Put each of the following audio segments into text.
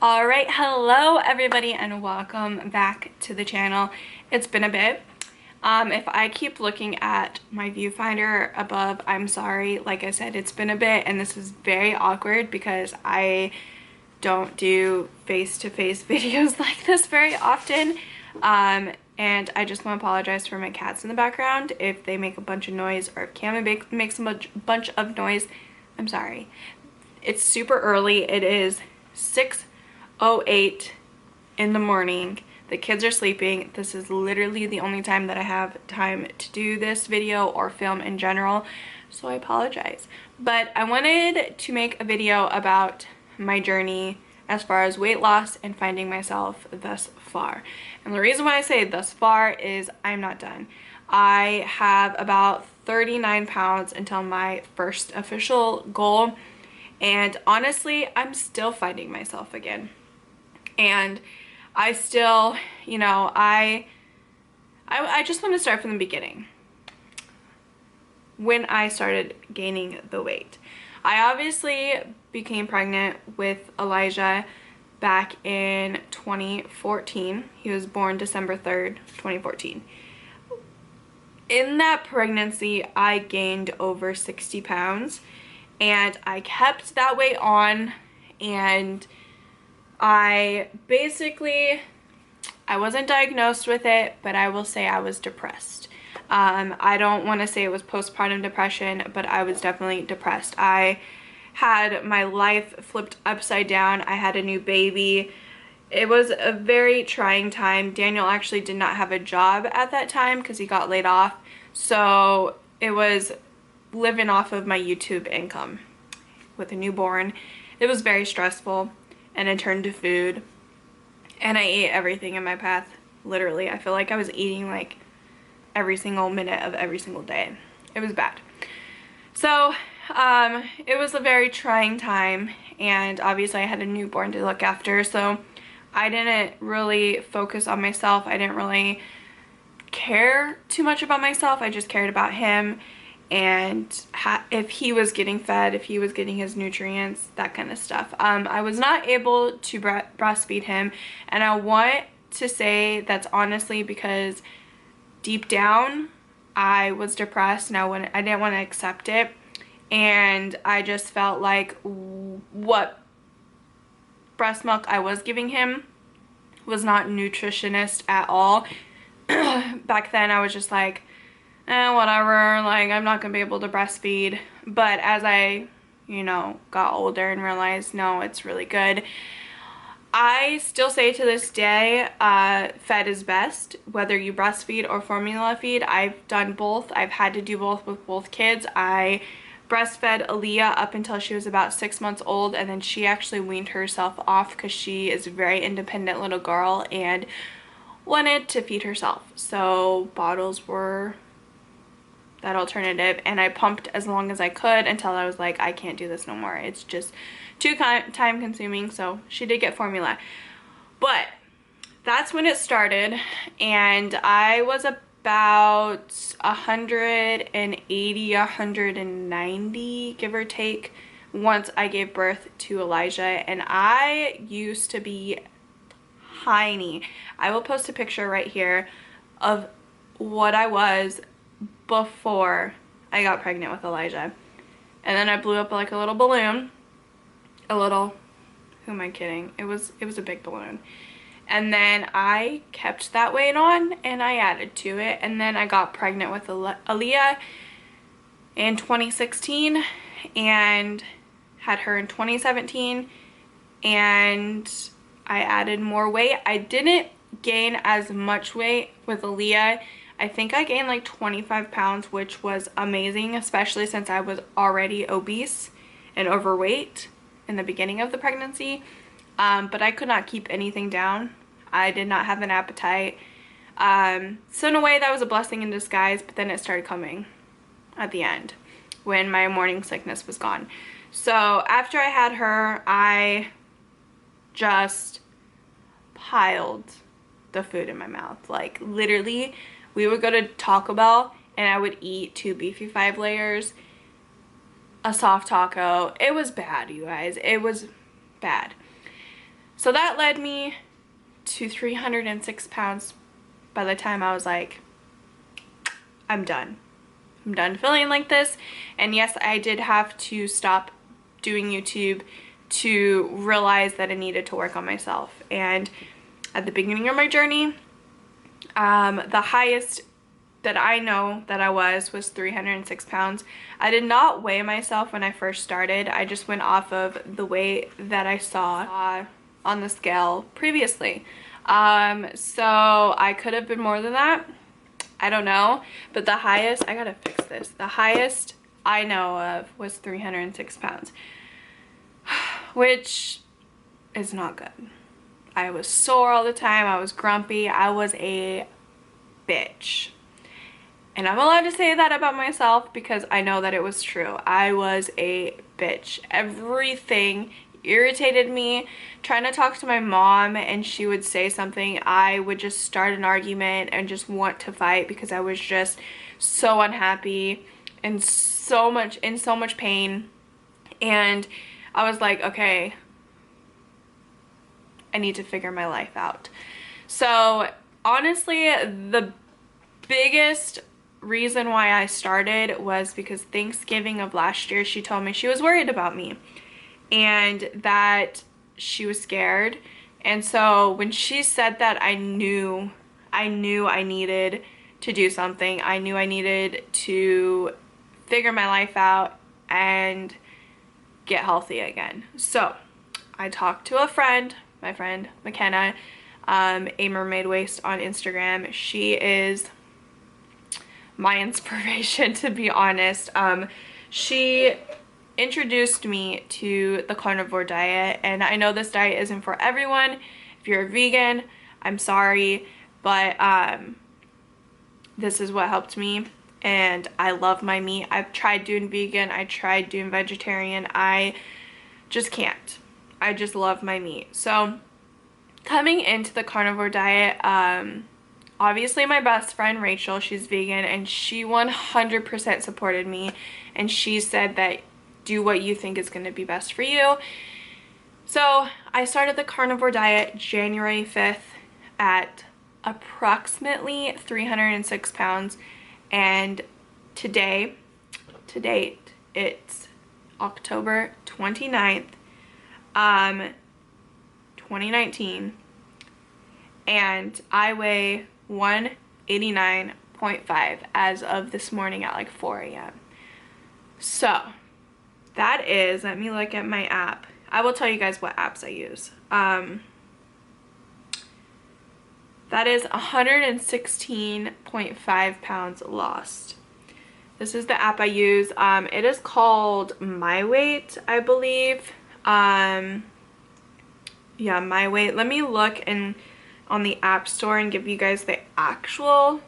Alright, hello everybody and welcome back to the channel. It's been a bit. If I keep looking at my viewfinder above, I'm sorry. Like I said, it's been a bit and this is very awkward because I don't do face-to-face videos like this very often. And I just want to apologize for my cats in the background. If they make a bunch of noise or if Cam makes a bunch of noise, I'm sorry. It's super early. It is 6:08 in the morning. The kids are sleeping. This is literally the only time that I have time to do this video or film in general, so I apologize. But I wanted to make a video about my journey as far as weight loss and finding myself thus far. And the reason why I say thus far is I'm not done. I have about 39 pounds until my first official goal. And honestly, I'm still finding myself again. And I still, I just want to start from the beginning. When I started gaining the weight, I obviously became pregnant with Elijah back in 2014. He was born December 3rd, 2014. In that pregnancy, I gained over 60 pounds. And I kept that weight on, and I wasn't diagnosed with it, but I will say I was depressed. I don't want to say it was postpartum depression, but I was definitely depressed. I had my life flipped upside down. I had a new baby. It was a very trying time. Daniel actually did not have a job at that time because he got laid off. So it was living off of my YouTube income with a newborn. It was very stressful, and it turned to food, and I ate everything in my path. Literally, I feel like I was eating like every single minute of every single day. It was bad. So it was a very trying time, and obviously I had a newborn to look after, so I didn't really focus on myself. I didn't really care too much about myself. I just cared about him and if he was getting fed, if he was getting his nutrients, that kind of stuff. I was not able to breastfeed him, and I want to say that's honestly because deep down I was depressed and I didn't want to accept it, and I just felt like what breast milk I was giving him was not nutritionist at all. Back then I was just like, whatever, like I'm not gonna be able to breastfeed. But as I got older and realized no, it's really good, I still say to this day, fed is best, whether you breastfeed or formula feed. I've done both. I've had to do both with both kids. I breastfed Aaliyah up until she was about 6 months old, and then she actually weaned herself off because she is a very independent little girl and wanted to feed herself, so bottles were that alternative, and I pumped as long as I could until I was like, I can't do this no more. It's just too time consuming. So she did get formula, but that's when it started, and I was about 180, 190, give or take, once I gave birth to Elijah. And I used to be tiny. I will post a picture right here of what I was before I got pregnant with Elijah. And then I blew up like a little balloon. Who am I kidding? It was a big balloon. And then I kept that weight on and I added to it. And then I got pregnant with Aaliyah in 2016 and had her in 2017. And I added more weight. I didn't gain as much weight with Aaliyah. I think I gained like 25 pounds, which was amazing, especially since I was already obese and overweight in the beginning of the pregnancy. But I could not keep anything down. I did not have an appetite. So in a way that was a blessing in disguise, but then it started coming at the end when my morning sickness was gone. So after I had her, I just piled the food in my mouth. Like literally, we would go to Taco Bell and I would eat 2 beefy 5 layers, a soft taco. It was bad, you guys. It was bad. So that led me to 306 pounds by the time I was like, I'm done. I'm done feeling like this. And yes, I did have to stop doing YouTube to realize that I needed to work on myself. And at the beginning of my journey, the highest that I know that I was 306 pounds. I did not weigh myself when I first started. I just went off of the weight that I saw on the scale previously. So I could have been more than that. I don't know. But the highest, I gotta fix this. The highest I know of was 306 pounds, which is not good. I was sore all the time. I was grumpy. I was a bitch. And I'm allowed to say that about myself because I know that it was true. I was a bitch. Everything irritated me. Trying to talk to my mom and she would say something, I would just start an argument and just want to fight because I was just so unhappy and so much pain. And I was like, okay, I need to figure my life out. So honestly, the biggest reason why I started was because Thanksgiving of last year, she told me she was worried about me and that she was scared. And so when she said that, I knew I needed to do something. I knew I needed to figure my life out and get healthy again. So I talked to a friend, my friend McKenna, A Mermaid Waist on Instagram. She is my inspiration, to be honest. She introduced me to the carnivore diet, and I know this diet isn't for everyone. If you're a vegan, I'm sorry, but this is what helped me, and I love my meat. I've tried doing vegan, I tried doing vegetarian. I just can't. I just love my meat. So coming into the carnivore diet, obviously my best friend Rachel, she's vegan, and she 100% supported me, and she said that do what you think is going to be best for you. So I started the carnivore diet January 5th at approximately 306 pounds, and to date, it's October 29th, 2019, and I weigh 189.5 as of this morning at like 4 a.m. So that is, let me look at my app. I will tell you guys what apps I use. That is 116.5 pounds lost. This is the app I use. It is called My Weight, I believe. Yeah, My Weight. Let me look on the App Store and give you guys the actual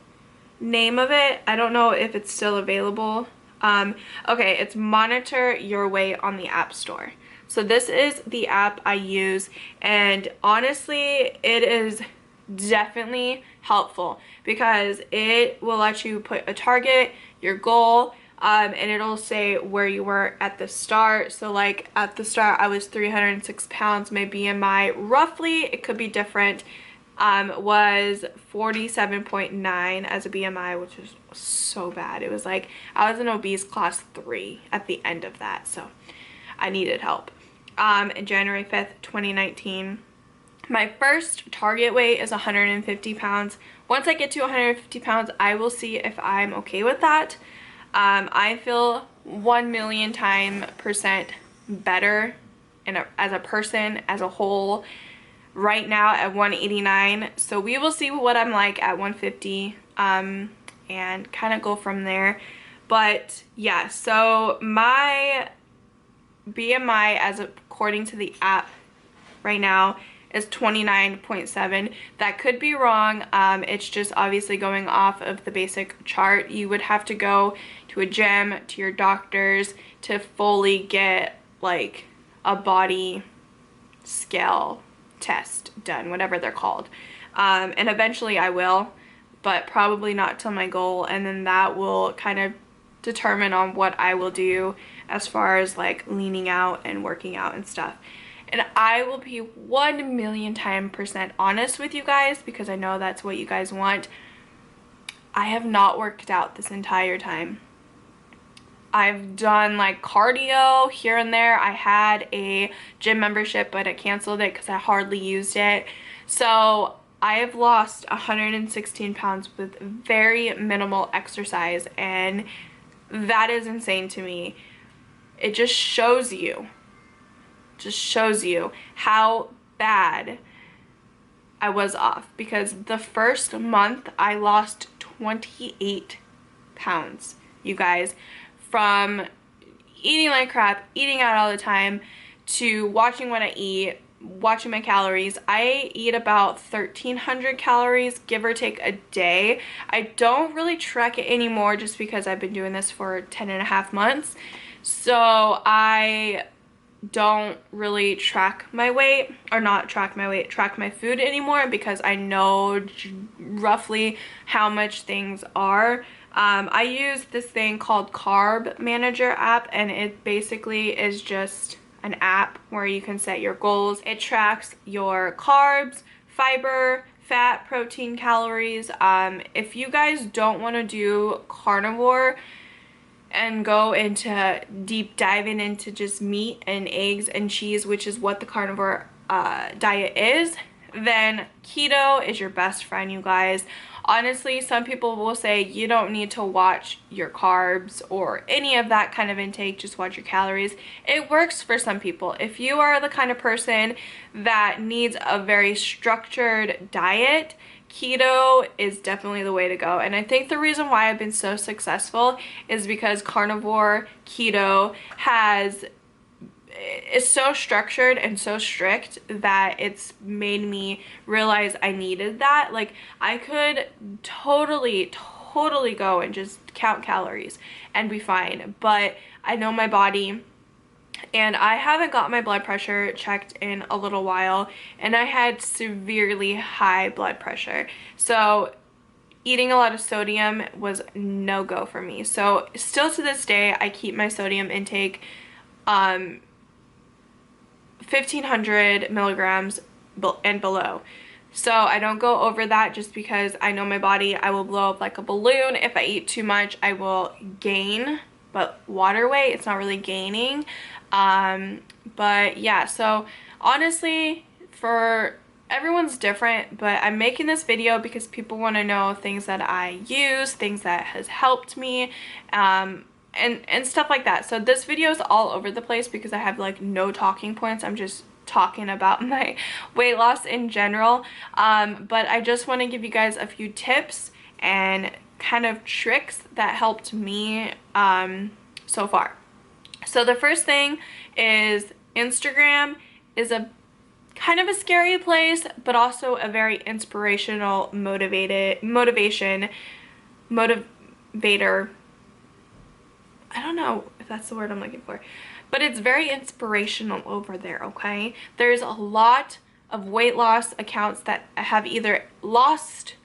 name of it. I don't know if it's still available. Okay, it's Monitor Your Weight on the App Store. So this is the app I use, and honestly, it is definitely helpful because it will let you put a target, your goal, and it'll say where you were at the start. So like at the start, I was 306 pounds. My BMI, roughly, it could be different, was 47.9 as a BMI, which is so bad. It was like I was in obese class 3 at the end of that, so I needed help. January 5th, 2019, my first target weight is 150 pounds. Once I get to 150 pounds, I will see if I'm okay with that. I feel 1,000,000% better as a person, as a whole, right now at 189. So we will see what I'm like at 150, and kind of go from there. But yeah, so my BMI, as according to the app right now, is 29.7. That could be wrong. It's just obviously going off of the basic chart. You would have to go to a gym, to your doctors, to fully get like a body scale test done, whatever they're called. And eventually I will, but probably not till my goal, and then that will kind of determine on what I will do as far as like leaning out and working out and stuff. And I will be 1,000,000% honest with you guys, because I know that's what you guys want. I have not worked out this entire time. I've done like cardio here and there. I had a gym membership, but I canceled it because I hardly used it. So I have lost 116 pounds with very minimal exercise, and that is insane to me. It just shows you how bad I was off, because the first month I lost 28 pounds, you guys, from eating like crap, eating out all the time, to watching what I eat, watching my calories. I eat about 1,300 calories, give or take, a day. I don't really track it anymore just because I've been doing this for 10.5 months. So I don't really track my weight, or not track my weight, track my food anymore, because I know roughly how much things are. I use this thing called Carb Manager app, and it basically is just an app where you can set your goals. It tracks your carbs, fiber, fat, protein, calories. If you guys don't want to do carnivore and go into deep diving into just meat and eggs and cheese, which is what the carnivore diet is, then keto is your best friend, you guys. Honestly, some people will say you don't need to watch your carbs or any of that kind of intake, just watch your calories. It works for some people. If you are the kind of person that needs a very structured diet, keto is definitely the way to go. And I think the reason why I've been so successful is because carnivore keto is so structured and so strict that it's made me realize I needed that. Like, I could totally go and just count calories and be fine, but I know my body, and I haven't got my blood pressure checked in a little while, and I had severely high blood pressure. So eating a lot of sodium was no go for me. So still to this day, I keep my sodium intake 1,500 milligrams and below. So I don't go over that, just because I know my body. I will blow up like a balloon. If I eat too much, I will gain, but water weight, it's not really gaining. But yeah, so honestly, for everyone's different, but I'm making this video because people want to know things that I use, things that has helped me, and stuff like that. So this video is all over the place because I have like no talking points. I'm just talking about my weight loss in general. But I just want to give you guys a few tips and kind of tricks that helped me so far. So the first thing is, Instagram is a kind of a scary place, but also a very inspirational motivator. I don't know if that's the word I'm looking for, but it's very inspirational over there, okay? There's a lot of weight loss accounts that have either lost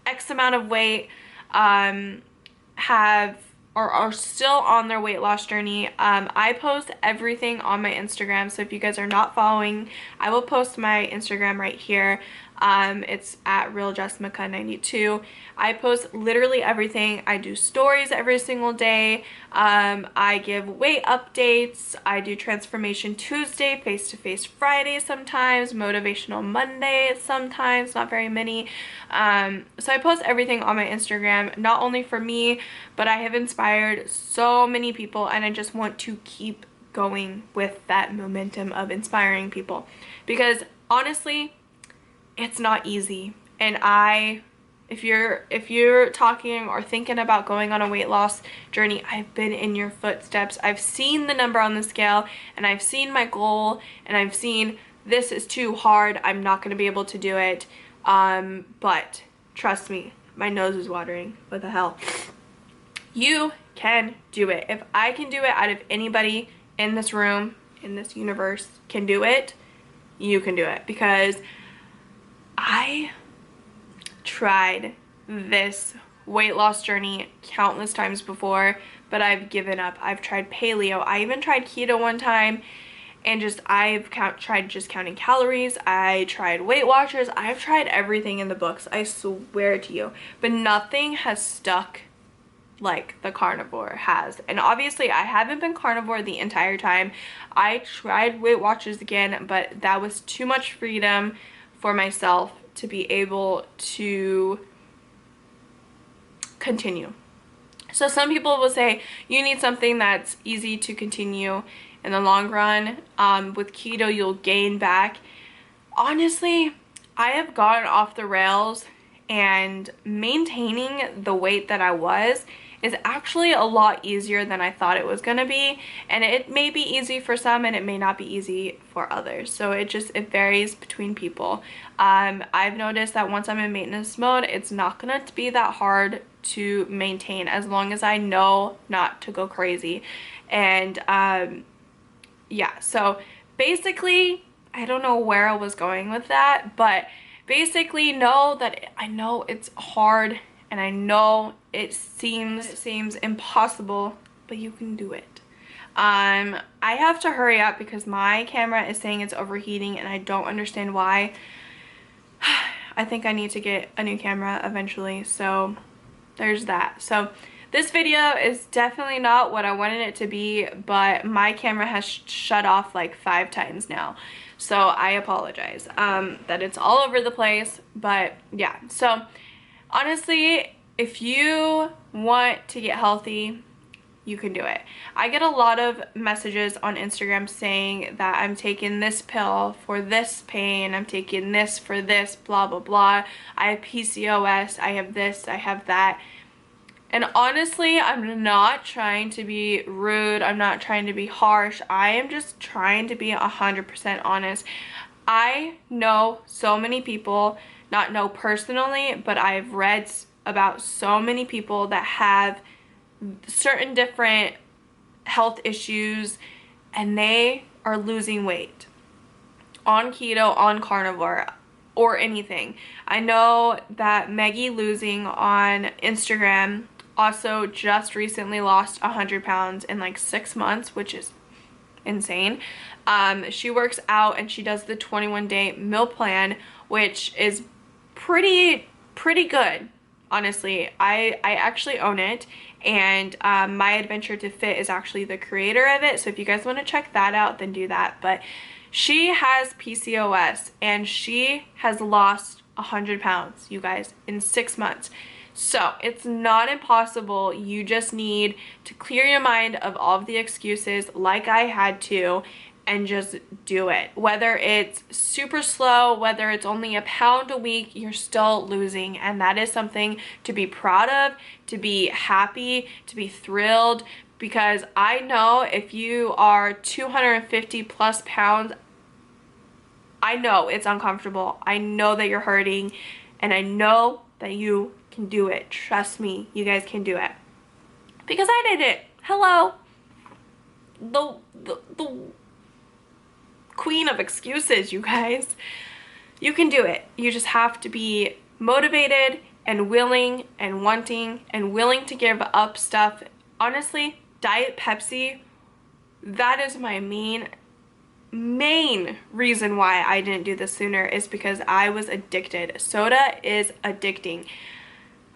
X amount of weight, have or are still on their weight loss journey. I post everything on my Instagram, so if you guys are not following, I will post my Instagram right here. It's at realjessmica92. I post literally everything. I do stories every single day. I give weight updates. I do Transformation Tuesday, Face-to-Face Friday sometimes, Motivational Monday sometimes, not very many. So I post everything on my Instagram, not only for me, but I have inspired so many people, and I just want to keep going with that momentum of inspiring people, because honestly, it's not easy. And if you're talking or thinking about going on a weight loss journey, I've been in your footsteps. I've seen the number on the scale, and I've seen my goal, and I've seen this is too hard, I'm not going to be able to do it. But trust me, my nose is watering. What the hell? You can do it. If I can do it, out of anybody in this room, in this universe can do it, you can do it. Because I tried this weight loss journey countless times before, but I've given up. I've tried paleo. I even tried keto one time, and just I've tried just counting calories. I tried Weight Watchers. I've tried everything in the books, I swear to you, but nothing has stuck like the carnivore has. And obviously I haven't been carnivore the entire time. I tried Weight Watchers again, but that was too much freedom for myself to be able to continue. So some people will say you need something that's easy to continue in the long run. With keto, you'll gain back. Honestly, I have gone off the rails, and maintaining the weight that I was is actually a lot easier than I thought it was gonna be. And it may be easy for some and it may not be easy for others. So it varies between people. I've noticed that once I'm in maintenance mode, it's not gonna be that hard to maintain as long as I know not to go crazy. And yeah, so basically, I don't know where I was going with that, but basically know that I know it's hard and I know it seems impossible, but you can do it. I have to hurry up because my camera is saying it's overheating and I don't understand why. I think I need to get a new camera eventually, so there's that. So this video is definitely not what I wanted it to be, but my camera has shut off like 5 times now. So I apologize that it's all over the place, but yeah. So honestly, if you want to get healthy, you can do it. I get a lot of messages on Instagram saying that I'm taking this pill for this pain, I'm taking this for this, blah, blah, blah. I have PCOS, I have this, I have that. And honestly, I'm not trying to be rude. I'm not trying to be harsh. I am just trying to be 100% honest. I know so many people, not know personally, but I've read about so many people that have certain different health issues and they are losing weight on keto, on carnivore, or anything. I know that Maggie Losing on Instagram also just recently lost 100 pounds in like 6 months, which is insane. She works out and she does the 21-day meal plan, which is pretty good, honestly. I actually own it, and My Adventure to Fit is actually the creator of it, so if you guys want to check that out, then do that. But she has PCOS and she has lost 100 pounds, you guys, in 6 months. So it's not impossible. You just need to clear your mind of all of the excuses like I had to and just do it. Whether it's super slow, whether it's only a pound a week, you're still losing, and that is something to be proud of, to be happy, to be thrilled, because I know if you are 250 plus pounds, I know it's uncomfortable. I know that you're hurting, and I know that you can do it. Trust me, you guys can do it. Because I did it. Hello. The queen of excuses, you guys. You can do it. You just have to be motivated and willing and wanting and willing to give up stuff. Honestly, Diet Pepsi, that is my main reason why I didn't do this sooner, is because I was addicted. Soda is addicting.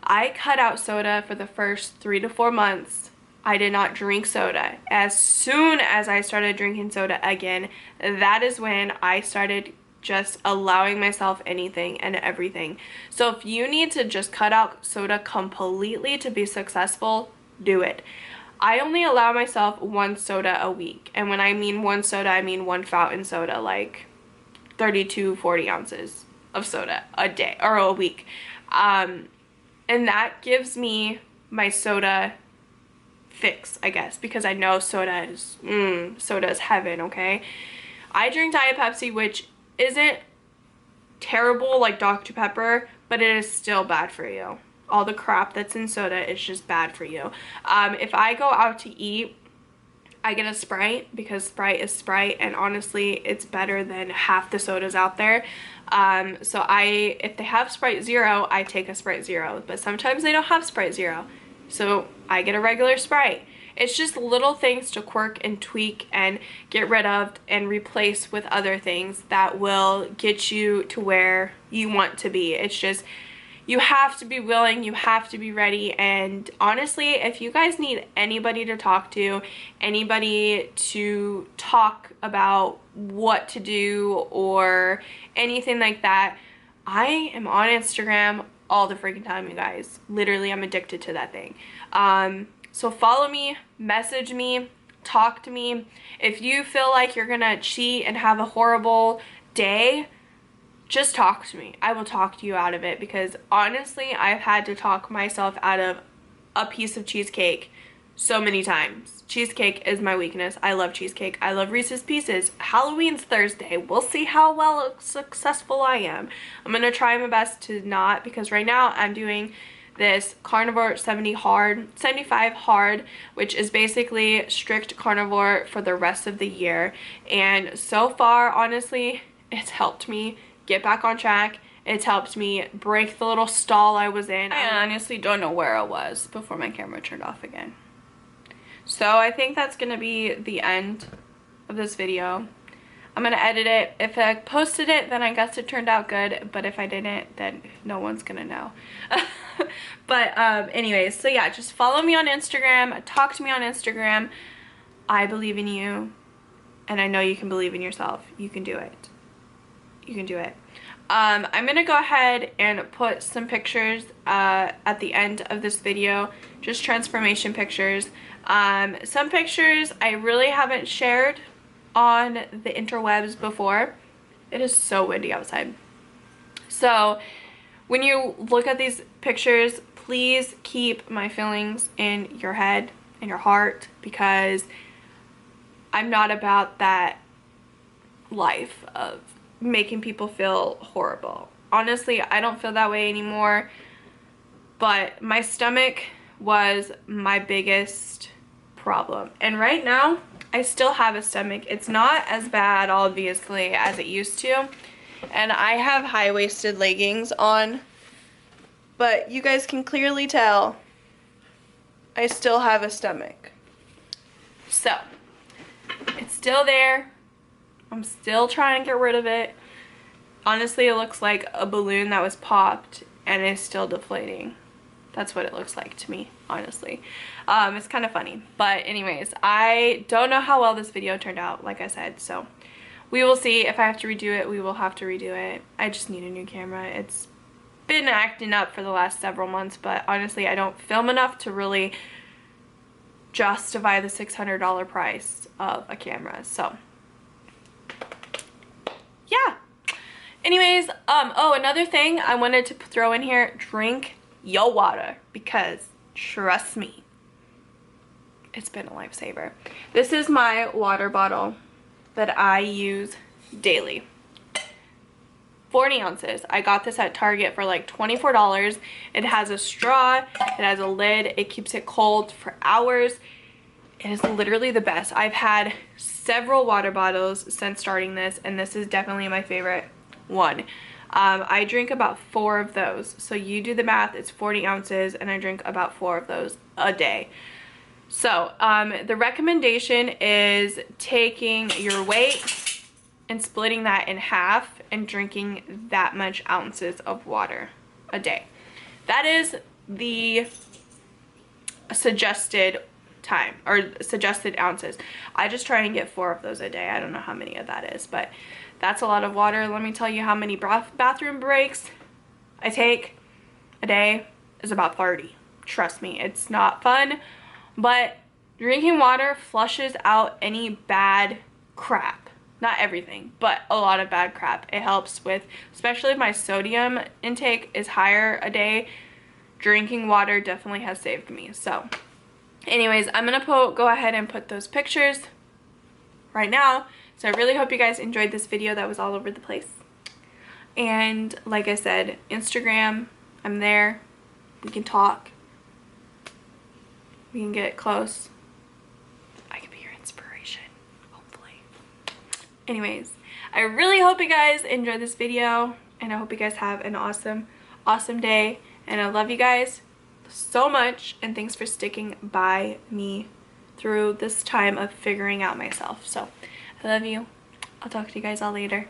I cut out soda for the first 3 to 4 months. I did not drink soda. As soon as I started drinking soda again, that is when I started just allowing myself anything and everything. So if you need to just cut out soda completely to be successful, do it. I only allow myself 1 soda a week. And when I mean 1 soda, I mean 1 fountain soda, like 32, 40 ounces of soda a day or a week. And that gives me my soda fix, I guess, because I know soda is heaven, okay? I drink Diet Pepsi, which isn't terrible like Dr. Pepper, but it is still bad for you. All the crap that's in soda is just bad for you. If I go out to eat, I get a Sprite because Sprite is Sprite, and honestly, it's better than half the sodas out there. So if they have Sprite Zero, I take a Sprite Zero, but sometimes they don't have Sprite Zero. So I get a regular Sprite. It's just little things to quirk and tweak and get rid of and replace with other things that will get you to where you want to be. It's just, you have to be willing, you have to be ready. And honestly, if you guys need anybody to talk to, anybody to talk about what to do or anything like that, I am on Instagram all the freaking time, you guys. Literally, I'm addicted to that thing. So follow me, message me, talk to me. If you feel like you're gonna cheat and have a horrible day, just talk to me. I will talk to you out of it, because honestly, I've had to talk myself out of a piece of cheesecake so many times. Cheesecake is my weakness. I love cheesecake. I love Reese's Pieces. Halloween's Thursday. We'll see how well successful I am. I'm gonna try my best to not, because right now I'm doing this carnivore 75 hard, which is basically strict carnivore for the rest of the year. And so far, honestly, it's helped me get back on track. It's helped me break the little stall I was in. I honestly don't know where I was before my camera turned off again. So I think that's gonna be the end of this video. I'm gonna edit it. If I posted it, then I guess it turned out good, but if I didn't, then no one's gonna know. But anyways, so yeah, just follow me on Instagram, talk to me on Instagram. I believe in you, and I know you can believe in yourself. You can do it. You can do it. I'm gonna go ahead and put some pictures at the end of this video, just transformation pictures. Some pictures I really haven't shared on the interwebs before. It is so windy outside. So when you look at these pictures, please keep my feelings in your head and your heart, because I'm not about that life of making people feel horrible. Honestly, I don't feel that way anymore, but my stomach was my biggest problem. And right now, I still have a stomach. It's not as bad, obviously, as it used to. And I have high-waisted leggings on, but you guys can clearly tell I still have a stomach. So, it's still there. I'm still trying to get rid of it. Honestly, it looks like a balloon that was popped and is still deflating. That's what it looks like to me, honestly. It's kind of funny. But anyways, I don't know how well this video turned out, like I said. So we will see. If I have to redo it, we will have to redo it. I just need a new camera. It's been acting up for the last several months, but honestly, I don't film enough to really justify the $600 price of a camera. So yeah. Anyways, oh, another thing I wanted to throw in here, drink your water, because trust me, it's been a lifesaver. This is my water bottle that I use daily. 40 ounces. I got this at Target for like $24. It has a straw, it has a lid, it keeps it cold for hours. It is literally the best. I've had several water bottles since starting this, and this is definitely my favorite one. I drink about 4 of those. So you do the math, it's 40 ounces, and I drink about 4 of those a day. So the recommendation is taking your weight and splitting that in half and drinking that much ounces of water a day. That is the suggested time, or suggested ounces. I just try and get 4 of those a day. I don't know how many of that is, but that's a lot of water. Let me tell you how many bathroom breaks I take a day is about 30. Trust me, it's not fun, but drinking water flushes out any bad crap. Not everything, but a lot of bad crap. It helps with, especially if my sodium intake is higher a day, drinking water definitely has saved me. So anyways, I'm gonna go ahead and put those pictures right now. So I really hope you guys enjoyed this video that was all over the place. And like I said, Instagram, I'm there. We can talk. We can get close. I can be your inspiration, hopefully. Anyways, I really hope you guys enjoyed this video, and I hope you guys have an awesome, awesome day. And I love you guys so much, and thanks for sticking by me through this time of figuring out myself. So I love you. I'll talk to you guys all later.